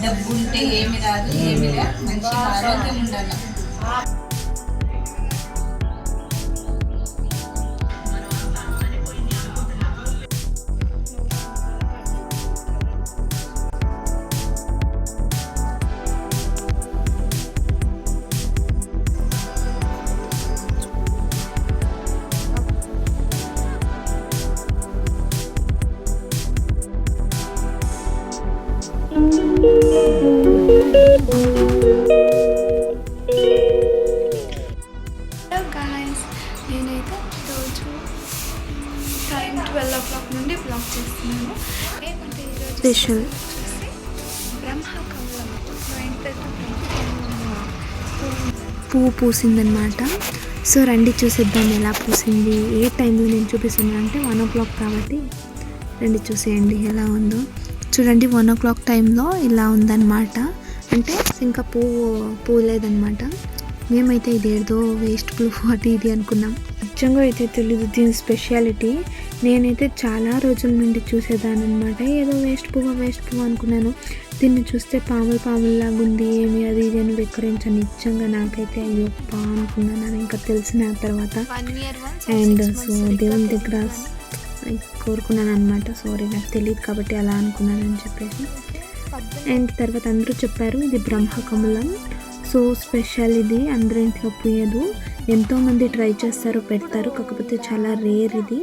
డబ్బు ఉంటే ఏమి రాదు, ఏమి లే, మంచిగా ఆరోగ్యం ఉండాలి. హలో గాయ్స్, నేనైతే ఈరోజు టైం 12 నుండి బ్లాగ్ చేస్తున్నాను. ఏమంటే ఈరోజు స్పెషల్ వచ్చేసి బ్రహ్మకమలం. పువ్వు పూసిందనమాట. సో రండి చూసేద్దాం ఎలా పూసింది, ఏ టైంలో నేను చూపిస్తున్నాను అంటే 1 o'clock కాబట్టి రండి చూసేయండి ఎలా ఉందో. చూడండి 1 o'clock టైంలో ఇలా ఉందన్నమాట. అంటే ఇంకా పువ్వు లేదనమాట. మేమైతే ఇదేదో వేస్ట్ పువ్వు అది ఇది అనుకున్నాం. నిజంగా అయితే తెలీదు దీని స్పెషాలిటీ. నేనైతే చాలా రోజుల నుండి చూసేదాన్ని అనమాట. ఏదో వేస్ట్ పువ్వు అనుకున్నాను. దీన్ని చూస్తే పాములాగా ఉంది, ఏమి అది ఇది అని వికరించాను. నిజంగా నాకైతే అయ్యో అనుకున్నాను ఇంకా తెలిసిన తర్వాత. అండ్ సో దేవుని దగ్గర కోరుకున్నాను అనమాట. సారీ నాకు తెలియదు కాబట్టి అలా అనుకున్నానని చెప్పేసి. అండ్ తర్వాత అందరూ చెప్పారు ఇది బ్రహ్మకమలం, సో స్పెషల్, ఇది అందరి ఇంట్లో పూయదు, ఎంతోమంది ట్రై చేస్తారు పెడతారు, కాకపోతే చాలా రేర్ ఇది.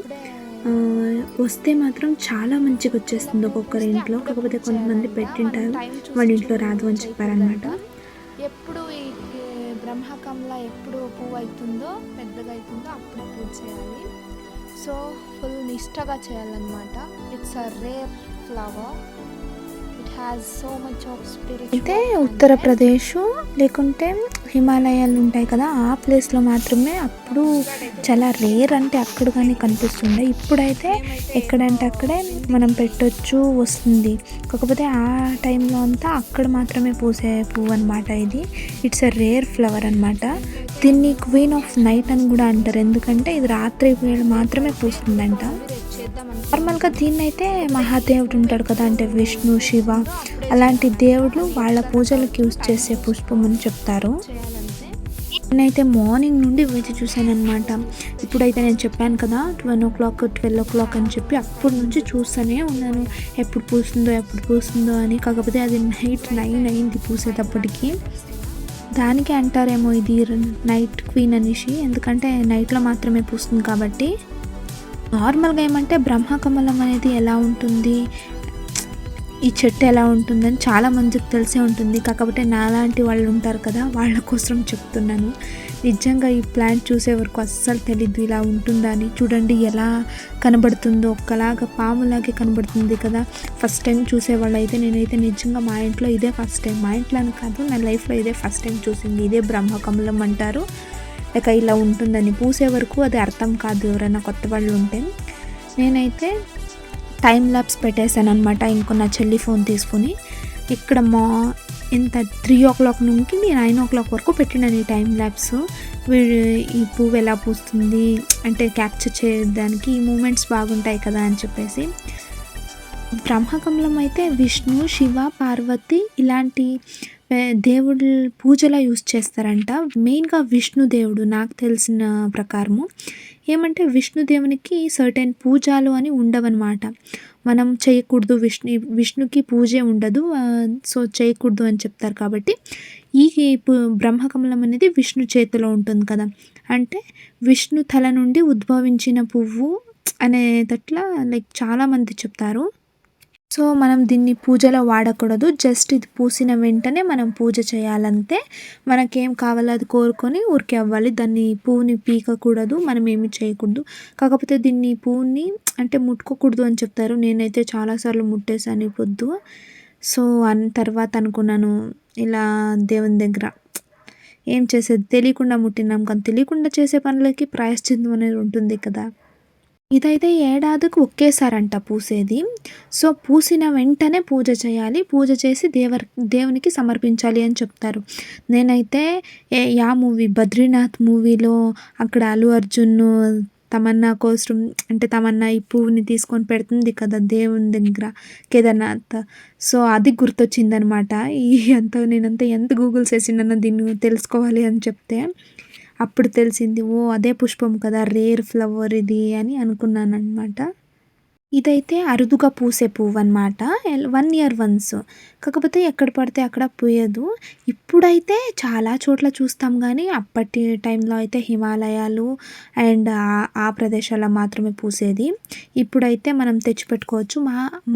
వస్తే మాత్రం చాలా మంచిగా వచ్చేస్తుంది ఒక్కొక్కరి ఇంట్లో, కాకపోతే కొంతమంది పెట్టింటారు వాళ్ళ ఇంట్లో రాదు అని చెప్పారనమాట. ఎప్పుడు ఈ బ్రహ్మకమల ఎప్పుడు పువ్వు అవుతుందో పెద్దగా అవుతుందో అప్పుడే పూజ చేయాలి. సో ఫుల్ నిష్టగా చేయాలన్నమాట. It's a rare flower. అయితే ఉత్తరప్రదేశ్ లేకుంటే హిమాలయాలు ఉంటాయి కదా, ఆ ప్లేస్లో మాత్రమే అప్పుడు చాలా రేర్, అంటే అక్కడ కానీ కనిపిస్తుండే. ఇప్పుడైతే ఎక్కడంటే అక్కడే మనం పెట్టొచ్చు, వస్తుంది. కాకపోతే ఆ టైంలో అంతా అక్కడ మాత్రమే పూసే పువ్వు అనమాట ఇది. ఇట్స్ అ రేర్ ఫ్లవర్ అనమాట. దీన్ని క్వీన్ ఆఫ్ నైట్ అని కూడా అంటారు, ఎందుకంటే ఇది రాత్రి వేళ మాత్రమే పూస్తుందంట. నార్మల్గా దీన్నైతే మహాదేవుడు ఉంటాడు కదా, అంటే విష్ణు, శివ, అలాంటి దేవుడు వాళ్ళ పూజలకు యూజ్ చేసే పుష్పం అని చెప్తారు. నేనైతే మార్నింగ్ నుండి వేచి చూశాను అనమాట. ఇప్పుడైతే నేను చెప్పాను కదా 12 o'clock అని చెప్పి, అప్పటి నుంచి చూస్తూనే ఉన్నాను ఎప్పుడు పూస్తుందో అని. కాకపోతే అది నైట్ 9 అయింది పూసేటప్పటికి. దానికి అంటారేమో ఇది నైట్ క్వీన్ అనేసి, ఎందుకంటే నైట్లో మాత్రమే పూస్తుంది కాబట్టి. నార్మల్గా ఏమంటే బ్రహ్మకమలం అనేది ఎలా ఉంటుంది, ఈ చెట్టు ఎలా ఉంటుందని చాలా మందికి తెలిసే ఉంటుంది. కాకపోతే నాలాంటి వాళ్ళు ఉంటారు కదా, వాళ్ళ కోసం చెప్తున్నాను. నిజంగా ఈ ప్లాంట్ చూసే వరకు అస్సలు తెలీదు ఇలా ఉంటుందా అని. చూడండి ఎలా కనబడుతుందో, ఒక్కలాగా పాములాగే కనబడుతుంది కదా. ఫస్ట్ టైం చూసేవాళ్ళు అయితే, నేనైతే నిజంగా మా ఇంట్లో ఇదే ఫస్ట్ టైం, మా ఇంట్లో అని కాదు నా లైఫ్లో ఇదే ఫస్ట్ టైం చూసింది. ఇదే బ్రహ్మకమలం అంటారు. లేక ఇలా ఉంటుందని పూసే వరకు అది అర్థం కాదు ఎవరైనా కొత్త వాళ్ళు ఉంటే. నేనైతే టైం ల్యాబ్స్ పెట్టేశాను అనమాట. ఇంకో నా చెల్లి ఫోన్ తీసుకుని ఇక్కడ ఇంత 3 o'clock నుంచి 9 o'clock వరకు పెట్టినాను ఈ టైం ల్యాబ్స్. ఈ పువ్వు ఎలా పూస్తుంది అంటే క్యాప్చర్ చేయడానికి ఈ మూమెంట్స్ బాగుంటాయి కదా అని చెప్పేసి. బ్రహ్మకమలం అయితే విష్ణు, శివ, పార్వతి ఇలాంటి దేవుడు పూజలో యూజ్ చేస్తారంట. మెయిన్గా విష్ణుదేవుడు నాకు తెలిసిన ప్రకారము ఏమంటే విష్ణుదేవునికి సర్టెన్ పూజలు అని ఉండవన్నమాట. మనం చేయకూడదు, విష్ణుకి పూజే ఉండదు, సో చేయకూడదు అని చెప్తారు. కాబట్టి ఈ బ్రహ్మకమలం అనేది విష్ణు చేతిలో ఉంటుంది కదా, అంటే విష్ణు తల నుండి ఉద్భవించిన పువ్వు అనేటట్లా లైక్ చాలామంది చెప్తారు. సో మనం దీన్ని పూజలో వాడకూడదు, జస్ట్ ఇది పూసిన వెంటనే మనం పూజ చేయాలంతే. మనకేం కావాలో అది కోరుకొని ఊరికే అవ్వాలి. దాన్ని పువ్వుని పీకకూడదు, మనం ఏమి చేయకూడదు. కాకపోతే దీన్ని పువ్వుని అంటే ముట్టుకోకూడదు అని చెప్తారు. నేనైతే చాలాసార్లు ముట్టేశాను ఈ పొద్దు. సో తర్వాత అనుకున్నాను ఇలా దేవుని దగ్గర ఏం చేసేది, తెలియకుండా ముట్టినాం కానీ తెలియకుండా చేసే పనులకి ప్రాయశ్చిత్తం అనేది ఉంటుంది కదా. ఇదైతే ఏడాదికి ఒకేసారంట పూసేది. సో పూసిన వెంటనే పూజ చేయాలి, పూజ చేసి దేవునికి సమర్పించాలి అని చెప్తారు. నేనైతే మూవీ బద్రీనాథ్ మూవీలో అక్కడ అల్లు అర్జున్ తమన్నా కోసం అంటే తమన్నా ఈ పువ్వుని తీసుకొని పెడుతుంది కదా దేవుని దగ్గర కేదార్నాథ్. సో అది గుర్తొచ్చిందనమాట. నేనంతా ఎంత గూగుల్ చేసిండనో దీన్ని తెలుసుకోవాలి అని చెప్తే అప్పుడు తెలిసింది. ఓ అదే పుష్పం కదా, రేర్ ఫ్లవర్ ఇది అని అనుకున్నానమాట. ఇదైతే అరుదుగా పూసే పువ్వనమాట. 1 ఇయర్ వన్స్. కాకపోతే ఎక్కడ పడితే అక్కడ పూయదు. ఇప్పుడైతే చాలా చోట్ల చూస్తాం గానీ, అప్పటి టైంలో అయితే హిమాలయాలు అండ్ ఆ ప్రదేశాల్లో మాత్రమే పూసేది. ఇప్పుడైతే మనం తెచ్చిపెట్టుకోవచ్చు.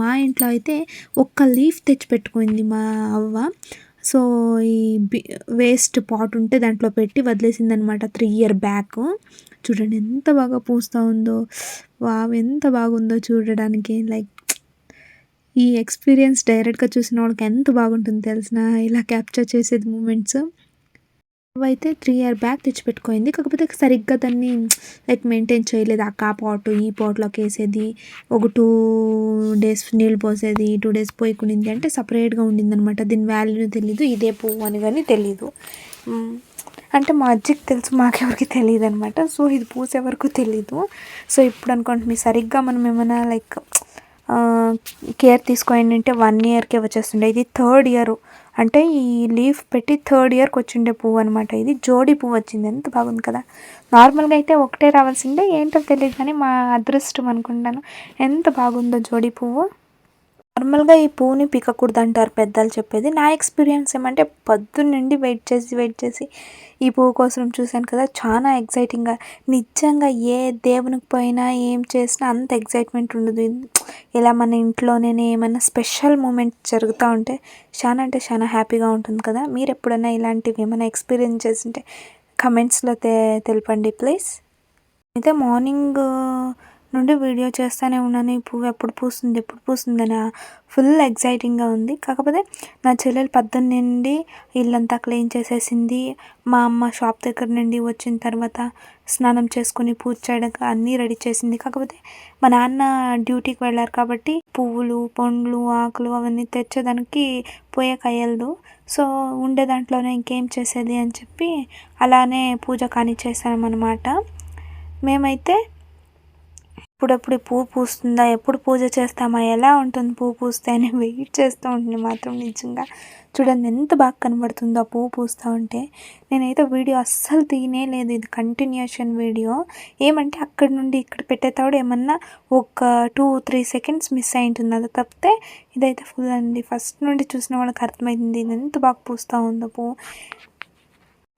మా ఇంట్లో అయితే ఒక్క లీఫ్ తెచ్చిపెట్టుకుంది మా అవ్వ. సో, ఈ వేస్ట్ పాట్ ఉంటే దాంట్లో పెట్టి వదిలేసిందనమాట 3 ఇయర్ బ్యాక్. చూడండి ఎంత బాగా పూస్తూ ఉందో. వావ్! ఎంత బాగుందో చూడడానికి. లైక్ ఈ ఎక్స్‌పీరియన్స్ డైరెక్ట్‌గా చూసిన వాళ్ళకి ఎంత బాగుంటుందో తెలిసినా ఇలా క్యాప్చర్ చేసేది మూమెంట్స్. అవైతే 3 ఇయర్ బ్యాక్ తెచ్చిపెట్టుకుంది. కాకపోతే సరిగ్గా దాన్ని లైక్ మెయింటైన్ చేయలేదు. ఆ పాటు ఈ పాట్‌లోకి వేసేది. ఒక 2 డేస్ నీళ్ళు పోసేది. 2 డేస్ పోయకుండింది అంటే సపరేట్‌గా ఉండిందనమాట. దీని వాల్యూ తెలీదు. ఇదే పువ్వు అని గానీ తెలీదు. అంటే మా అజ్జికి తెలుసు, మాకెవరికి తెలియదనమాట. సో ఇది పూసే వరకు తెలీదు. సో ఇప్పుడు అనుకోండి సరిగ్గా మనం ఏమైనా లైక్ కేర్ తీసుకోండి 1 ఇయర్కే వచ్చేస్తుండే. ఇది 3rd ఇయర్. అంటే ఈ లీఫ్ పెట్టి 3rd ఇయర్కి వచ్చిండే పువ్వు అనమాట. ఇది జోడి పువ్వు వచ్చింది. ఎంత బాగుంది కదా. నార్మల్గా అయితే ఒకటే రావాల్సిందే, ఏంటో తెలియదు కానీ మా అదృష్టం అనుకుంటాను. ఎంత బాగుందో జోడి పువ్వు. నార్మల్గా ఈ పువ్వుని పీకకూడదు అంటారు పెద్దలు చెప్పేది. నా ఎక్స్పీరియన్స్ ఏమంటే పొద్దున్నుండి వెయిట్ చేసి ఈ పువ్వు కోసం చూశాను కదా, చాలా ఎగ్జైటింగ్గా. నిజంగా ఏ దేవునికి పోయినా ఏం చేసినా అంత ఎగ్జైట్మెంట్ ఉండదు. ఇలా మన ఇంట్లోనే ఏమైనా స్పెషల్ మూమెంట్ జరుగుతూ ఉంటే చాలా అంటే చాలా హ్యాపీగా ఉంటుంది కదా. మీరు ఎప్పుడైనా ఇలాంటివి ఏమైనా ఎక్స్పీరియన్స్ చేస్తుంటే కమెంట్స్లో తెలపండి ప్లీజ్. అయితే మార్నింగ్ నుండి వీడియో చేస్తూనే ఉన్నాను. ఈ పువ్వు ఎప్పుడు పూస్తుందని ఫుల్ ఎగ్జైటింగ్గా ఉంది. కాకపోతే నా చెల్లెలు పొద్దున్నుండి ఇల్లంతా క్లీన్ చేసేసింది. మా అమ్మ షాప్ దగ్గర నుండి వచ్చిన తర్వాత స్నానం చేసుకుని పూజ చేయడానికి అన్నీ రెడీ చేసింది. కాకపోతే మా నాన్న డ్యూటీకి వెళ్ళారు కాబట్టి పువ్వులు, పండ్లు, ఆకులు అవన్నీ తెచ్చేదానికి పోయేకయ్యలేదు. సో ఉండే దాంట్లోనే ఇంకేం చేసేది అని చెప్పి అలానే పూజ కానిచ్చేసామన్నమాట. మేమైతే ఇప్పుడప్పుడు పువ్వు పూస్తుందా, ఎప్పుడు పూజ చేస్తామా, ఎలా ఉంటుంది పువ్వు పూస్తే అని వెయిట్ చేస్తూ ఉంటుంది మాత్రం. నిజంగా చూడండి ఎంత బాగా కనబడుతుందో ఆ పువ్వు పూస్తూ ఉంటే. నేనైతే వీడియో అస్సలు తీయలేదు. ఇది కంటిన్యూషన్ వీడియో. ఏమంటే అక్కడి నుండి ఇక్కడ పెట్టేతాడు ఏమన్నా ఒక 2-3 సెకండ్స్ మిస్ అయి ఉంటుంది. అది తప్పితే ఇదైతే ఫుల్ అండి. ఫస్ట్ నుండి చూసిన వాళ్ళకి అర్థమైంది ఇది ఎంత బాగా పూస్తూ ఉందో పువ్వు.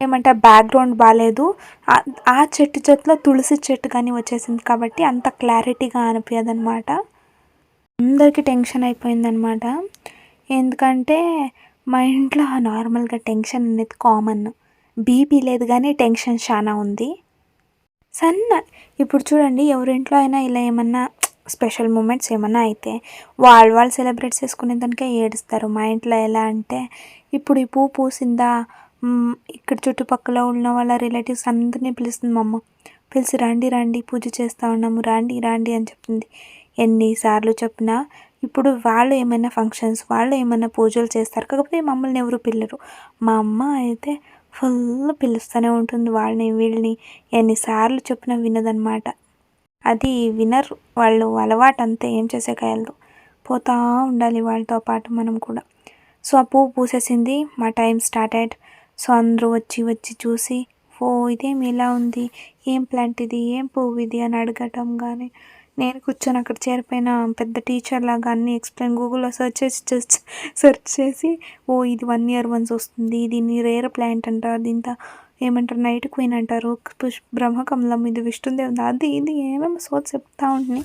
ఏమంటే బ్యాక్గ్రౌండ్ బాగాలేదు. ఆ చెట్టు జతలో తులసి చెట్టు కానీ వచ్చేసింది కాబట్టి అంత క్లారిటీగా అనిపించదు అనమాట. అందరికీ టెన్షన్ అయిపోయిందనమాట. ఎందుకంటే మా ఇంట్లో నార్మల్గా టెన్షన్ అనేది కామన్. బీపీ లేదు కానీ టెన్షన్ చాలా ఉంది. ఇప్పుడు చూడండి ఎవరింట్లో అయినా ఇలా ఏమన్నా స్పెషల్ మూమెంట్స్ ఏమన్నా అయితే వాళ్ళు సెలబ్రేట్ చేసుకునే దానికే ఏడుస్తారు. మా ఇంట్లో ఎలా అంటే ఇప్పుడు ఈ పువ్వు పూసిందా, ఇక్కడ చుట్టుపక్కల ఉన్న వాళ్ళ రిలేటివ్స్ అందరినీ పిలుస్తుంది మా అమ్మ. పిలిచి రండి పూజ చేస్తూ ఉన్నాము, రండి అని చెప్తుంది. ఎన్నిసార్లు చెప్పినా ఇప్పుడు వాళ్ళు ఏమైనా ఫంక్షన్స్, వాళ్ళు ఏమైనా పూజలు చేస్తారు. కాకపోతే మమ్మల్ని ఎవరు పిల్లరు. మా అమ్మ అయితే ఫుల్ పిలుస్తూనే ఉంటుంది వాళ్ళని వీళ్ళని. ఎన్నిసార్లు చెప్పినా వినదనమాట. అది వినరు వాళ్ళు, అలవాటు అంతే. ఏం చేసేకాయలు పోతూ ఉండాలి వాళ్ళతో పాటు మనం కూడా. సో ఆ పువ్వు పూసేసింది. మా టైం స్టార్ట్ అయ్యాడు. సో అందరూ వచ్చి చూసి ఓ ఇదేమి ఇలా ఉంది, ఏం ప్లాంట్ ఇది, ఏం పువ్వు ఇది అని అడగటం. కానీ నేను కూర్చొని అక్కడ చేరిపోయిన పెద్ద టీచర్ లాగా అన్నీ ఎక్స్ప్లెయిన్ గూగుల్లో సెర్చ్ చేసి ఓ ఇది 1 ఇయర్ వన్స్ వస్తుంది, దీన్ని రేర్ ప్లాంట్ అంటారు, దీంతో ఏమంటారు నైట్ క్వీన్ అంటారు, బ్రహ్మకమలం, ఇది విష్ణుదేవి, అది ఇది ఏమేమి చెప్తా ఉంటుంది.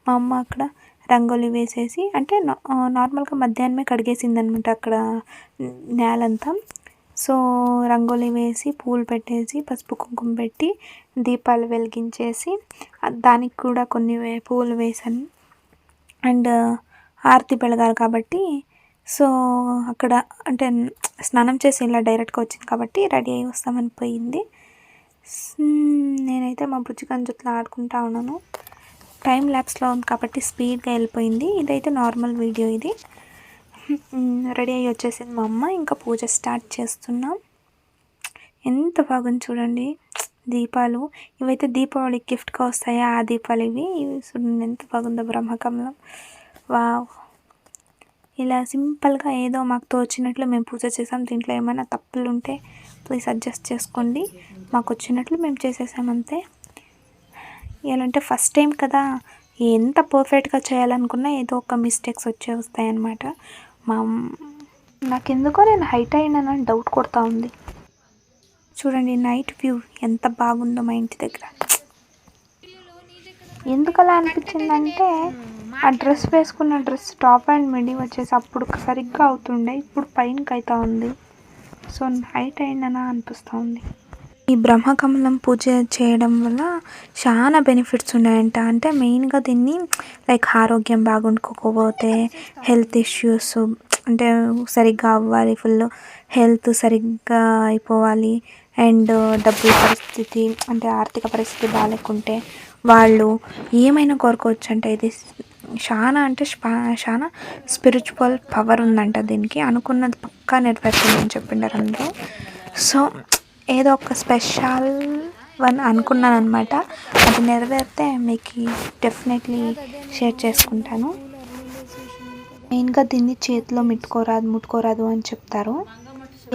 మా అమ్మ అక్కడ రంగోలి వేసేసి అంటే నార్మల్గా మధ్యాహ్నమే కడిగేసింది అనమాట అక్కడ నేలంతా. సో రంగోలి వేసి పూలు పెట్టేసి పసుపు కుంకుమ పెట్టి దీపాలు వెలిగించేసి దానికి కూడా కొన్ని పువ్వులు వేసాను. అండ్ ఆరతి పెడగాలి కాబట్టి సో అక్కడ అంటే స్నానం చేసి ఇలా డైరెక్ట్గా వచ్చింది కాబట్టి రెడీ అయ్యి వస్తామని పోయింది. నేనైతే మా బుజ్జిగాని జొత్తులో ఆడుకుంటా ఉన్నాను. టైం ల్యాప్స్లో ఉంది కాబట్టి స్పీడ్గా వెళ్ళిపోయింది. ఇదైతే నార్మల్ వీడియో. ఇది రెడీ అయ్యి వచ్చేసింది మా అమ్మ. ఇంకా పూజ స్టార్ట్ చేస్తున్నాం. ఎంత బాగుంది చూడండి. దీపాలు. ఇవైతే దీపావళికి గిఫ్ట్గా వస్తాయా ఆ దీపాలు ఇవి. చూడండి ఎంత బాగుందో బ్రహ్మకమలం. వావ్. ఇలా సింపుల్గా ఏదో మాకు తోచినట్లు మేము పూజ చేసాం. దీంట్లో ఏమైనా తప్పులు ఉంటే ప్లీజ్ అడ్జస్ట్ చేసుకోండి. మాకు వచ్చినట్లు మేము చేసేసాం అంతే. ఎలాంటే ఫస్ట్ టైం కదా, ఎంత పర్ఫెక్ట్గా చేయాలనుకున్నా ఏదో ఒక మిస్టేక్స్ వస్తాయన్నమాట. నాకెందుకో నేను హైట్ అయినానని డౌట్ కొడతా ఉంది. చూడండి నైట్ వ్యూ ఎంత బాగుందో మా ఇంటి దగ్గర. ఎందుకు అలా అనిపించిందంటే ఆ డ్రెస్ వేసుకున్న డ్రెస్ టాప్ అండ్ మిడి వచ్చేసి అప్పుడు సరిగ్గా అవుతుండే, ఇప్పుడు పైనకి అవుతా ఉంది. సో హైట్ అయినా అనిపిస్తూ ఉంది. ఈ బ్రహ్మకమలం పూజ చేయడం వల్ల చాలా బెనిఫిట్స్ ఉన్నాయంట. అంటే మెయిన్గా దీన్ని లైక్ ఆరోగ్యం బాగుండుకోకపోతే, హెల్త్ ఇష్యూస్ అంటే సరిగ్గా అవ్వాలి, ఫుల్ హెల్త్ సరిగ్గా అయిపోవాలి, అండ్ డబ్బుల పరిస్థితి అంటే ఆర్థిక పరిస్థితి బాగాలేకుంటే వాళ్ళు ఏమైనా కోరుకోవచ్చు అంట. ఇది చాలా అంటే చాలా స్పిరిచువల్ పవర్ ఉందంట దీనికి. అనుకున్నది పక్కా నెరవేరుతుందని చెప్పిండారు అందరూ. సో ఏదో ఒక స్పెషల్ వన్ అనుకున్నాను అనమాట. అది నెరవేరితే మీకు డెఫినెట్లీ షేర్ చేసుకుంటాను. మెయిన్గా దీన్ని చేతిలో ముట్టుకోరాదు అని చెప్తారు.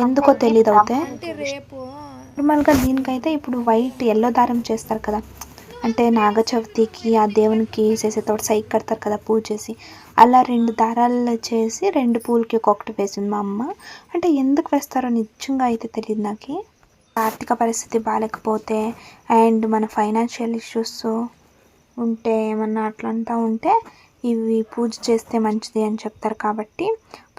ఎందుకో తెలీదు. అవుతే నార్మల్గా దీనికైతే ఇప్పుడు వైట్ ఎల్లో దారం చేస్తారు కదా, అంటే నాగ చవితికి ఆ దేవునికి చేసేటప్పుడు సైకి కడతారు కదా పూజ చేసి, అలా 2 దారాలు చేసి 2 పూలకి ఒక్కొక్కటి వేసింది మా అమ్మ. అంటే ఎందుకు వేస్తారో నిజంగా అయితే తెలియదు నాకు. ఆర్థిక పరిస్థితి బాగాలేకపోతే అండ్ మన ఫైనాన్షియల్ ఇష్యూస్ ఉంటే ఏమన్నా అట్లంతా ఉంటే ఇవి పూజ చేస్తే మంచిది అని చెప్తారు. కాబట్టి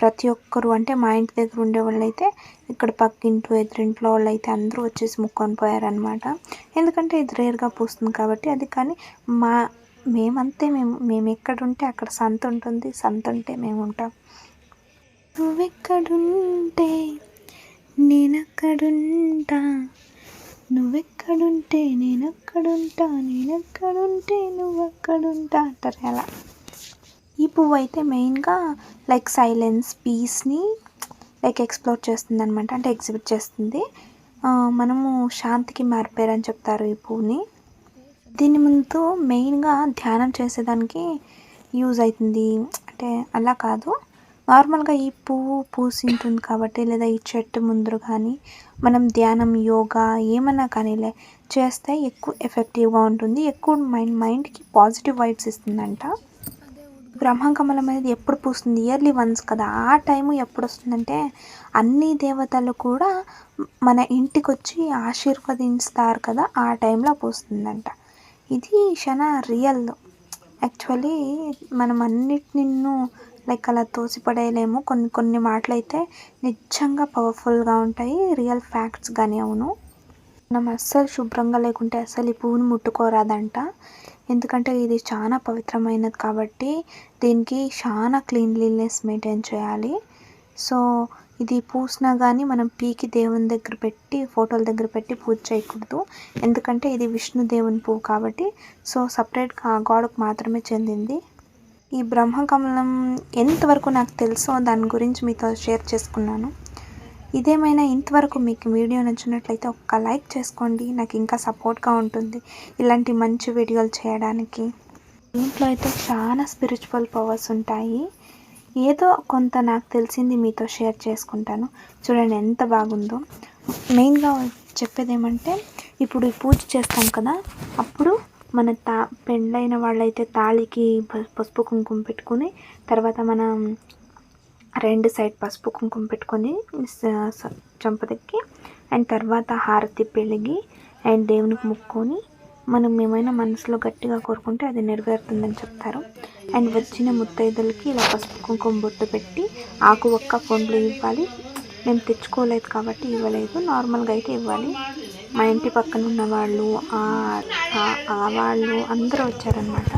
ప్రతి ఒక్కరు అంటే మా ఇంటి దగ్గర ఉండే వాళ్ళు అయితే, ఇక్కడ పక్కింట్లో ఎదురింట్లో వాళ్ళు అయితే అందరూ వచ్చేసి ముక్కొని పోయారనమాట. ఎందుకంటే ఇది రేర్గా పూస్తుంది కాబట్టి. అది కానీ మేమంతే, మేము ఎక్కడుంటే అక్కడ సంత ఉంటుంది, సంత ఉంటే మేము ఉంటాం. నువ్వెక్కడుంటే నేనక్కడుంటా, నువ్వెక్కడుంటే నేనక్కడుంటా, నేనెక్కడుంటే నువ్వెక్కడుంటా అంటారు అలా. ఈ పువ్వు అయితే మెయిన్గా లైక్ సైలెన్స్, పీస్ని లైక్ ఎక్స్ప్లోర్ చేస్తుంది అనమాట, అంటే ఎగ్జిబిట్ చేస్తుంది. మనము శాంతికి మారిపోయారని చెప్తారు ఈ పువ్వుని. దీని ముందు మెయిన్గా ధ్యానం చేసేదానికి యూజ్ అవుతుంది. అంటే అలా కాదు, నార్మల్గా ఈ పువ్వు పూసి ఉంటుంది కాబట్టి, లేదా ఈ చెట్టు ముందర కానీ మనం ధ్యానం, యోగా ఏమన్నా కానీ చేస్తే ఎక్కువ ఎఫెక్టివ్గా ఉంటుంది. ఎక్కువ మైండ్కి పాజిటివ్ వైబ్స్ ఇస్తుందంట. బ్రహ్మకమలం అనేది ఎప్పుడు పూస్తుంది, ఇయర్లీ వన్స్ కదా. ఆ టైము ఎప్పుడు వస్తుందంటే అన్ని దేవతలు కూడా మన ఇంటికి వచ్చి ఆశీర్వదిస్తారు కదా, ఆ టైంలో పూస్తుందంట. ఇది చాలా రియల్. యాక్చువల్లీ మనం అన్నిటిని లైక్ అలా తోసిపడేయలేము. కొన్ని మాటలు అయితే నిజంగా పవర్ఫుల్గా ఉంటాయి, రియల్ ఫ్యాక్ట్స్ కానీ. అవును, మనం అస్సలు శుభ్రంగా లేకుంటే అస్సలు ఈ పువ్వుని ముట్టుకోరాదంట. ఎందుకంటే ఇది చాలా పవిత్రమైనది కాబట్టి దీనికి చాలా క్లీన్లీనెస్ మెయింటైన్ చేయాలి. సో ఇది పూసినా కానీ మనం పీకి దేవుని దగ్గర పెట్టి, ఫోటోల దగ్గర పెట్టి పూజ చేయకూడదు. ఎందుకంటే ఇది విష్ణుదేవుని పువ్వు కాబట్టి. సో సపరేట్గా ఆ గాడ్కి మాత్రమే చెందింది. ఈ బ్రహ్మకమలం ఎంతవరకు నాకు తెలుసో దాని గురించి మీతో షేర్ చేసుకున్నాను. ఇదేమైనా ఇంతవరకు మీకు వీడియో నచ్చినట్లయితే ఒక్క లైక్ చేసుకోండి, నాకు ఇంకా సపోర్ట్గా ఉంటుంది ఇలాంటి మంచి వీడియోలు చేయడానికి. దీంట్లో అయితే చాలా స్పిరిచువల్ పవర్స్ ఉంటాయి. ఏదో కొంత నాకు తెలిసింది మీతో షేర్ చేసుకుంటాను. చూడండి ఎంత బాగుందో. మెయిన్గా చెప్పేది ఏమంటే, ఇప్పుడు ఈ పూజ చేస్తాం కదా, అప్పుడు మన పెళ్ళైన వాళ్ళైతే తాళికి పసుపు కుంకుమ పెట్టుకుని, తర్వాత మనం 2 సైడ్ పసుపు కుంకుమ పెట్టుకొని చంపదెక్కి, అండ్ తర్వాత హారతి పెళ్ళిగి అండ్ దేవునికి ముక్కొని మనం ఏమైనా మనసులో గట్టిగా కోరుకుంటే అది నెరవేరుతుందని చెప్తారు. అండ్ వచ్చిన ముత్తైదులకి ఇలా పసుపు కుంకుమ బొట్టు పెట్టి ఆకు ఒక్క పండ్లు ఇవ్వాలి. మేము తెచ్చుకోలేదు కాబట్టి ఇవ్వలేదు, నార్మల్గా అయితే ఇవ్వాలి. మా ఇంటి పక్కన ఉన్న వాళ్ళు వాళ్ళు అందరూ వచ్చారనమాట.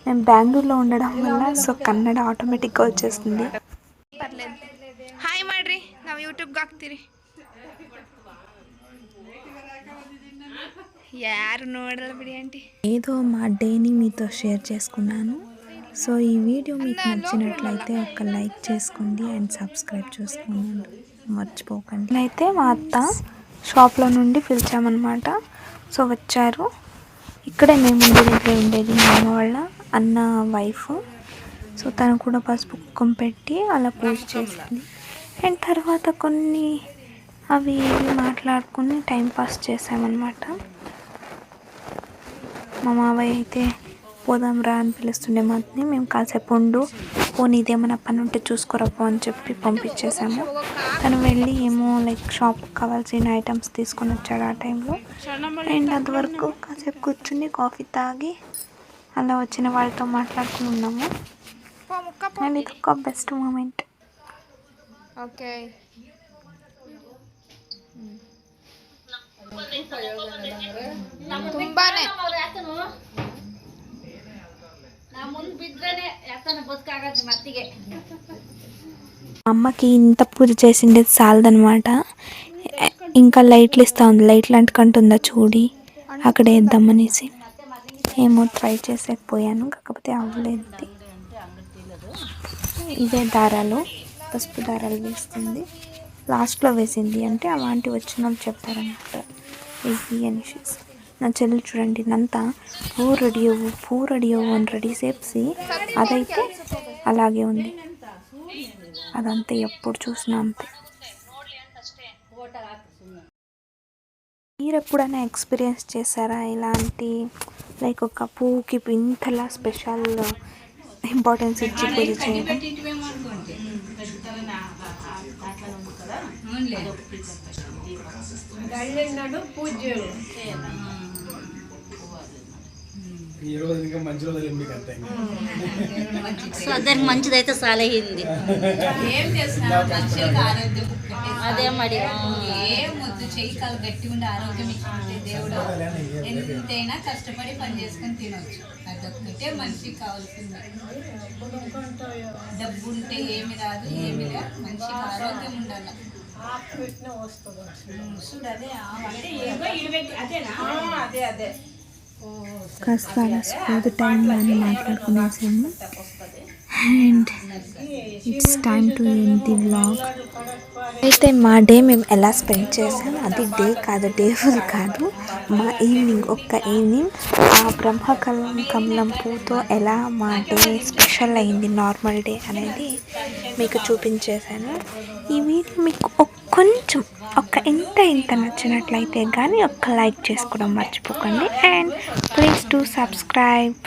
మేము బెంగళూరులో ఉండడం వల్ల సో ಕನ್ನಡ ಆಟೋಮೆಟಿಕ್గా వచ్చేస్తుంది. ಹಾಯ್ ಮಾಡ್ರಿ, ನಾವು ಯೂಟ್ಯೂಬ್ಗೆ ಹಾಕ್ತೀರಿ. యారు నోడల బిర్యానీ ఏదో మా డేని మీతో షేర్ చేసుకున్నాను. సో ఈ వీడియో మీకు నచ్చినట్లయితే ఒక లైక్ చేసుకోండి అండ్ సబ్స్క్రైబ్ చేసుకోండి, మర్చిపోకండి. అయితే మా అత్త షాప్లో నుండి పిలిచామన్నమాట. సో వచ్చారు. ఇక్కడే మేము ఇంటి దగ్గర ఉండేది మా అమ్మ వాళ్ళ అన్న వైఫ్. సో తను కూడా పసుపు కుంకుమ పెట్టి అలా పూజ చేసింది. అండ్ తర్వాత కొన్ని అవి ఇవి మాట్లాడుకుని టైంపాస్ చేసామన్నమాట. మా మావయ్య అయితే పోదాం రా అని పిలుస్తుండే మాత్ని. మేము కాసేపు ఉండు, పోనీ ఇదేమైనా పని ఉంటే చూసుకోరపో అని చెప్పి పంపించేసాము. తను వెళ్ళి ఏమో లైక్ షాప్కి కావాల్సిన ఐటమ్స్ తీసుకొని వచ్చాడు ఆ టైంలో. అండ్ అంతవరకు కాసేపు కూర్చుని కాఫీ తాగి అలా వచ్చిన వాళ్ళతో మాట్లాడుకుని ఉన్నాము. అండ్ ఇది ఒక బెస్ట్ మూమెంట్. ఓకే ತುಂಬಾನೇ అమ్మకి ఇంత పూజ చేసిండేది చాలదనమాట. ఇంకా లైట్లు ఇస్తా ఉంది. లైట్లు అంటుకుంటుందా చూడి అక్కడ వేద్దామనేసి ఏమో ట్రై చేసేకపోయాను, కాకపోతే అవ్వలేదు. ఇదే దారాలు, పసుపు దారాలు వేస్తుంది. లాస్ట్లో వేసింది అంటే అలాంటి వచ్చిన వాళ్ళు చెప్తారనమాట ఇది అనేసి. నా చెల్లి చూడండి ఇదంతా పూ రెడీ అవ్వు అని రెడీ చేసి అదైతే అలాగే ఉంది. అదంతా ఎప్పుడు చూసినా అంతే. మీరు ఎప్పుడైనా ఎక్స్పీరియన్స్ చేశారా ఇలాంటి లైక్ ఒక పువ్వుకి ఇంతలా స్పెషల్ ఇంపార్టెన్స్ ఇచ్చి పూజ చేయడం? సో అందరికి మంచిదైతే చాలా అయింది. ఏం చేసినా మనుషులకు ఆరోగ్యం అదే మరి ఏం వద్దు, చెయ్యి కాలు గట్టి ఉండి ఆరోగ్యం ఇచ్చుకుంటే దేవుడు ఎంతైనా కష్టపడి పని చేసుకొని తినవచ్చు. అదొక్కటే మనిషికి కావాల్సింది. డబ్బు ఉంటే ఏమి రాదు, ఏమి లేదు, మనిషికి ఆరోగ్యం ఉండాలి. కాస్త అలా స్కూల్ టైంలో అని మాట్లాడుకునేసాము. And it's time to end the vlog. అయితే మా డే మేము ఎలా స్పెండ్ చేసాము, అది డే కాదు, డే ఫుల్ కాదు, మా ఈవినింగ్, ఒక్క ఈవినింగ్ ఆ కమలం పూతో ఎలా మా డే స్పెషల్ అయింది, నార్మల్ డే అనేది మీకు చూపించేశాను. ఈ వీడియో మీకు కొంచెం ఇంత నచ్చినట్లయితే కానీ ఒక్క లైక్ చేసుకోవడం మర్చిపోకండి. And please do subscribe.